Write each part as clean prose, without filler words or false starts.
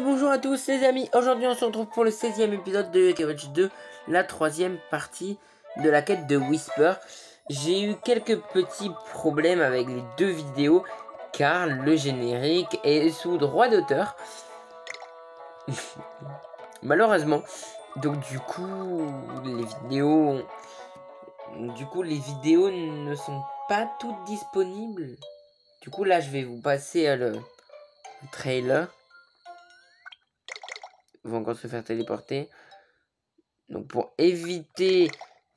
Bonjour à tous les amis, aujourd'hui on se retrouve pour le 16e épisode de Yokai Watch 2, la 3e partie de la quête de Whisper. J'ai eu quelques petits problèmes avec les deux vidéos car le générique est sous droit d'auteur. Malheureusement. Donc du coup les vidéos ne sont pas toutes disponibles. Du coup là je vais vous passer le trailer. Vont encore se faire téléporter. Donc pour éviter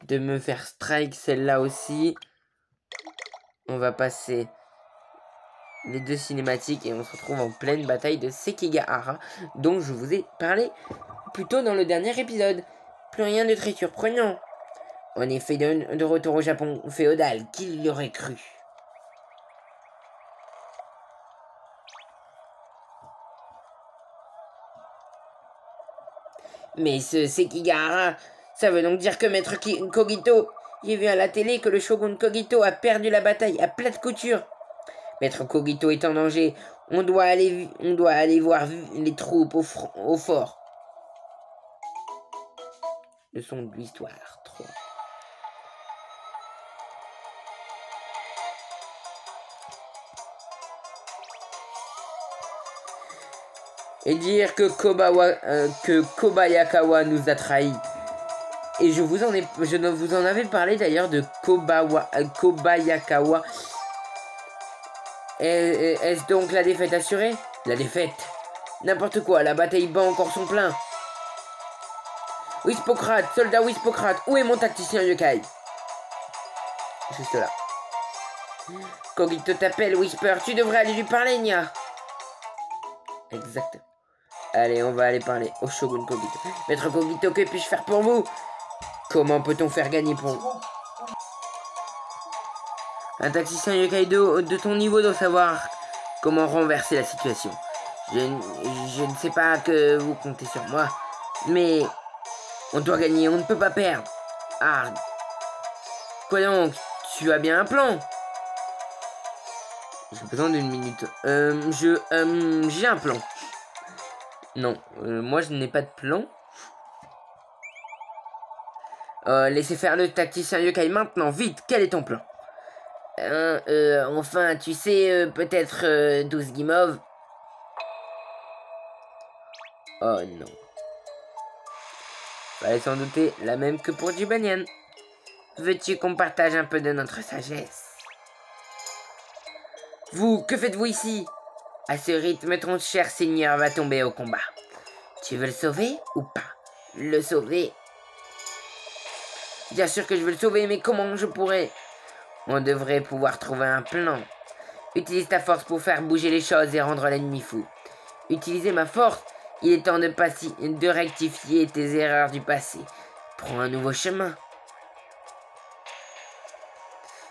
de me faire strike celle-là aussi, on va passer les deux cinématiques et on se retrouve en pleine bataille de Sekigahara, dont je vous ai parlé plus tôt dans le dernier épisode. Plus rien de très surprenant. En effet, de retour au Japon féodal, qui l'aurait cru? Mais ce Sekigahara, ça veut donc dire que Maître Kogito, j'ai vu à la télé que le shogun Kogito a perdu la bataille à plate couture. Maître Kogito est en danger. On doit aller voir les troupes au fort. Leçon de l'histoire 3. Et dire que Kobayakawa nous a trahis. Et je vous en avais parlé d'ailleurs de Kobayakawa. Est-ce donc la défaite assurée? La défaite? N'importe quoi, la bataille bat encore son plein. Wispocrate, soldat Wispocrate, où est mon tacticien yokai? Juste là. Kogito t'appelle, Whisper, tu devrais aller lui parler, Nya. Exactement. Allez, on va aller parler au Shogun Kogito. Maître Kogito, que puis-je faire pour vous? Comment peut-on faire gagner pour... Un tacticien Yokaido de ton niveau doit savoir comment renverser la situation. Je ne sais pas que vous comptez sur moi, mais on doit gagner, on ne peut pas perdre. Ah, quoi donc? Tu as bien un plan? J'ai besoin d'une minute. J'ai un plan. Non, moi je n'ai pas de plan. Laissez faire le tacticien yokai maintenant, vite, quel est ton plan? Enfin, tu sais, peut-être 12 guimauves. Oh non. Fallait s'en douter, la même que pour Jibanyan. Veux-tu qu'on partage un peu de notre sagesse? Vous, que faites-vous ici? À ce rythme, ton cher seigneur va tomber au combat. Tu veux le sauver ou pas? Le sauver? Bien sûr que je veux le sauver, mais comment je pourrais? On devrait pouvoir trouver un plan. Utilise ta force pour faire bouger les choses et rendre l'ennemi fou. Utiliser ma force? Il est temps de rectifier tes erreurs du passé. Prends un nouveau chemin.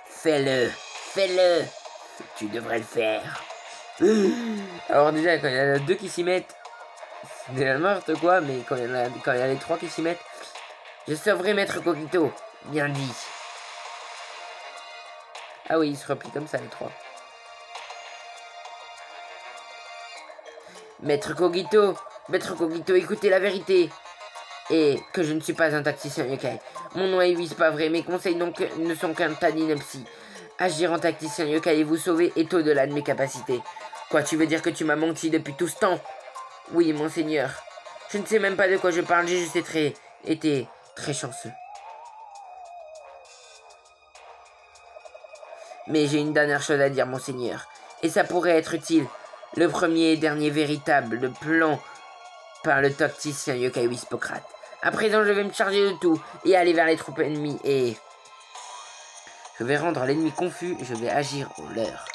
Fais-le. Fais-le. Tu devrais le faire. Alors déjà, quand il y en a deux qui s'y mettent, c'est déjà n'importe quoi, mais quand il y a les trois qui s'y mettent, je sauverai Maître Kogito. Bien dit. Ah oui, ils se replient comme ça, les trois. Maître Kogito, écoutez la vérité. Et que je ne suis pas un tacticien yokai. Mon nom est pas vrai, mes conseils ne sont qu'un tas d'inepties. Agir en tacticien yokai et vous sauver est au-delà de mes capacités. Quoi, tu veux dire que tu m'as menti depuis tout ce temps? Oui, monseigneur. Je ne sais même pas de quoi je parle, j'ai juste été très chanceux. Mais j'ai une dernière chose à dire, monseigneur. Et ça pourrait être utile. Le premier et dernier véritable plan par le tacticien yokai Wispocrate. À présent, je vais me charger de tout et aller vers les troupes ennemies et... Je vais rendre l'ennemi confus, je vais agir au leur.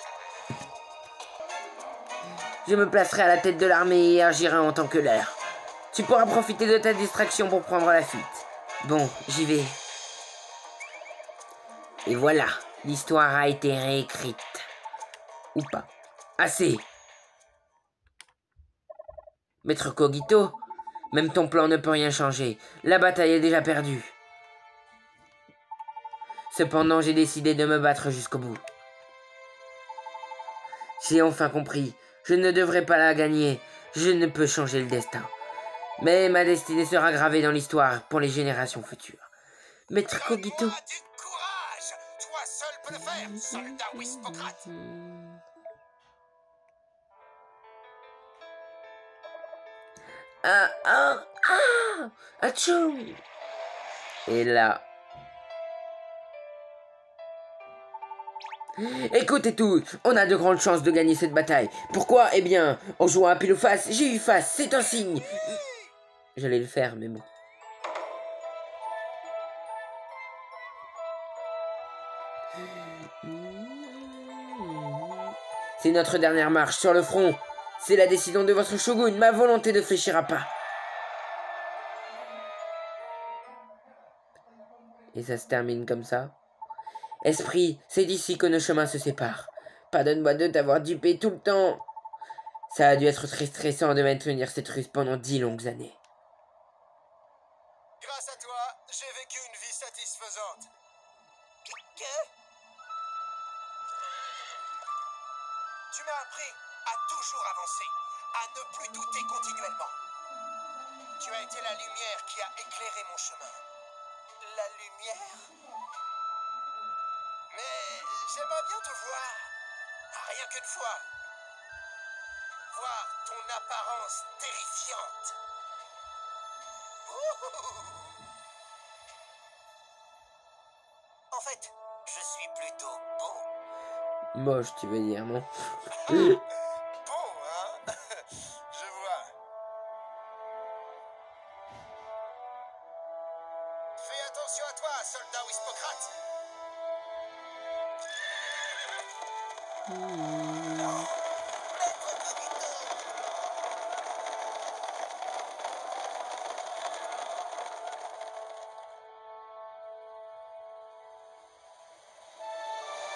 Je me placerai à la tête de l'armée et agirai en tant que leur. Tu pourras profiter de ta distraction pour prendre la fuite. Bon, j'y vais. Et voilà, l'histoire a été réécrite. Ou pas. Assez. Maître Kogito, même ton plan ne peut rien changer. La bataille est déjà perdue. Cependant, j'ai décidé de me battre jusqu'au bout. J'ai enfin compris. Je ne devrais pas la gagner. Je ne peux changer le destin. Mais ma destinée sera gravée dans l'histoire pour les générations futures. Maître Kogito. Du courage! Toi seul peux le faire, soldat Wispocrate! Ah, ah, ah! Atchoum! Et là... Écoutez tous, on a de grandes chances de gagner cette bataille. Pourquoi? Eh bien, en jouant à pile ou face, j'ai eu face, c'est un signe. J'allais le faire, mais bon. C'est notre dernière marche sur le front. C'est la décision de votre shogun, ma volonté ne fléchira pas. Et ça se termine comme ça. Esprit, c'est d'ici que nos chemins se séparent. Pardonne-moi de t'avoir dupé tout le temps. Ça a dû être très stressant de maintenir cette ruse pendant 10 longues années. Grâce à toi, j'ai vécu une vie satisfaisante. Que? Tu m'as appris à toujours avancer, à ne plus douter continuellement. Tu as été la lumière qui a éclairé mon chemin. La lumière? Mais j'aimerais bien te voir, rien qu'une fois. Voir ton apparence terrifiante. En fait, je suis plutôt beau. Moche, tu veux dire, non? Bon, hein? Je vois. Fais attention à toi, soldat Wispocrate.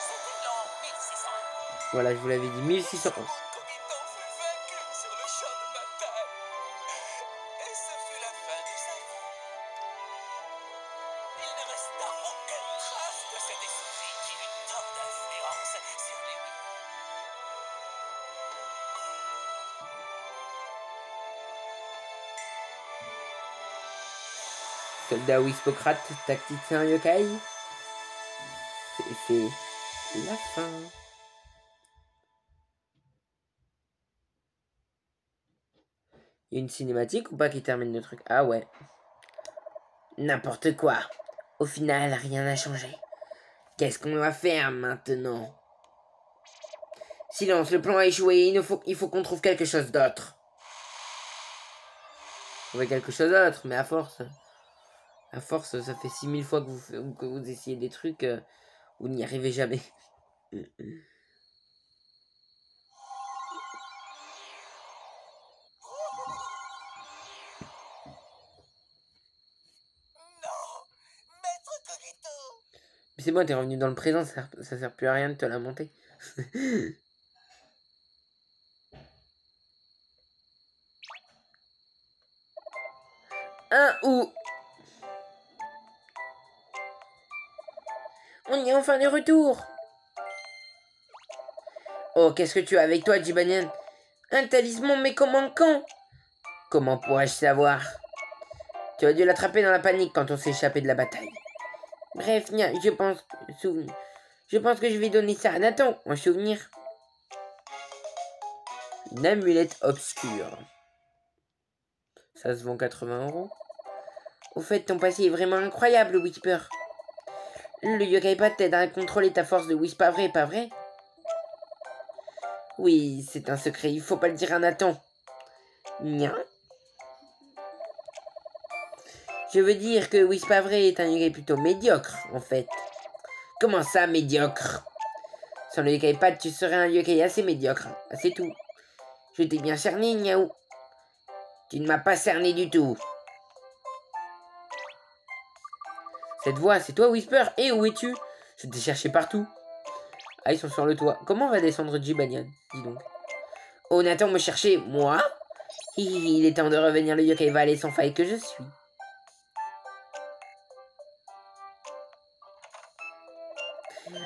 C'était l'an 1600. Voilà, je vous l'avais dit, 1600 ans. Kogito fut vaincu sur le champ de bataille. Et ce fut la fin de sa vie. Il ne resta aucune trace de cet esprit qui eut tant d'influence sur lui. Soldat Wispocrate, tacticien yokai. C'est la fin. Il y a une cinématique ou pas qui termine le truc? Ah ouais. N'importe quoi. Au final, rien n'a changé. Qu'est-ce qu'on va faire maintenant? Silence, le plan a échoué. Il faut qu'on trouve quelque chose d'autre. Trouver quelque chose d'autre, mais à force. À force, ça fait 6000 fois que vous essayez des trucs. Vous n'y arrivez jamais. Mais c'est bon, t'es revenu dans le présent, ça sert plus à rien de te la monter. Un ou... On y est enfin de retour. Oh, qu'est-ce que tu as avec toi, Jibanyan? Un talisman, mais comment quand? Comment pourrais-je savoir? Tu as dû l'attraper dans la panique quand on s'est échappé de la bataille. Bref, je pense que je vais donner ça à Nathan, en souvenir. Une amulette obscure. Ça se vend 80 €. Au fait, ton passé est vraiment incroyable, Whisper. Le yokai-pad t'aide à contrôler ta force de Whisper, pas vrai? Oui, c'est un secret, il faut pas le dire à Nathan. Nia. Je veux dire que Whisper est un yokai plutôt médiocre, en fait. Comment ça, médiocre? Sans le yokai-pad, tu serais un yokai assez médiocre, c'est tout. Je t'ai bien cerné, Niaou. Tu ne m'as pas cerné du tout. Cette voix, c'est toi, Whisper? Et où es-tu? Je t'ai cherché partout. Ah, ils sont sur le toit. Comment on va descendre Jibanyan? Dis donc. Oh, Nathan me cherchait. Moi? Il est temps de revenir le yokai valet sans faille que je suis.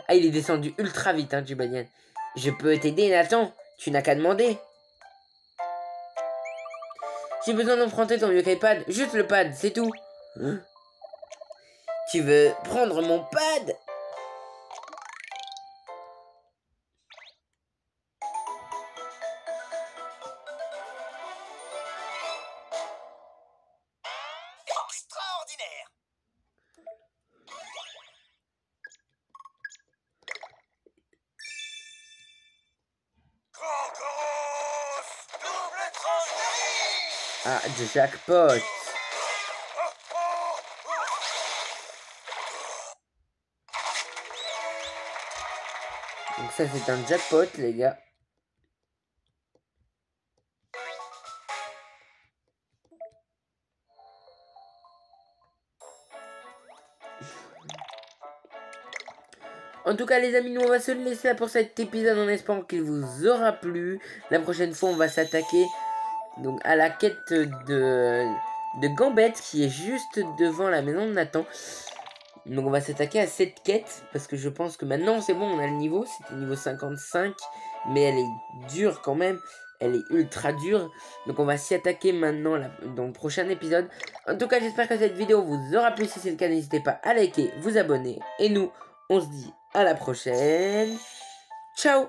Ah, il est descendu ultra vite, hein, Jibanyan. Je peux t'aider, Nathan. Tu n'as qu'à demander. J'ai besoin d'emprunter ton vieux iPad. Juste le pad, c'est tout. Hein? Tu veux prendre mon pad? Extraordinaire. Gorgoros, double tranche de riz. Ah, jackpot. Donc ça, c'est un jackpot, les gars. En tout cas les amis, nous on va se laisser là pour cet épisode en espérant qu'il vous aura plu. La prochaine fois on va s'attaquer donc à la quête de Gambette qui est juste devant la maison de Nathan. Donc on va s'attaquer à cette quête parce que je pense que maintenant c'est bon, on a le niveau, c'était niveau 55. Mais elle est dure quand même, elle est ultra dure. Donc on va s'y attaquer maintenant dans le prochain épisode. En tout cas j'espère que cette vidéo vous aura plu. Si c'est le cas, n'hésitez pas à liker, vous abonner. Et nous on se dit à la prochaine. Ciao!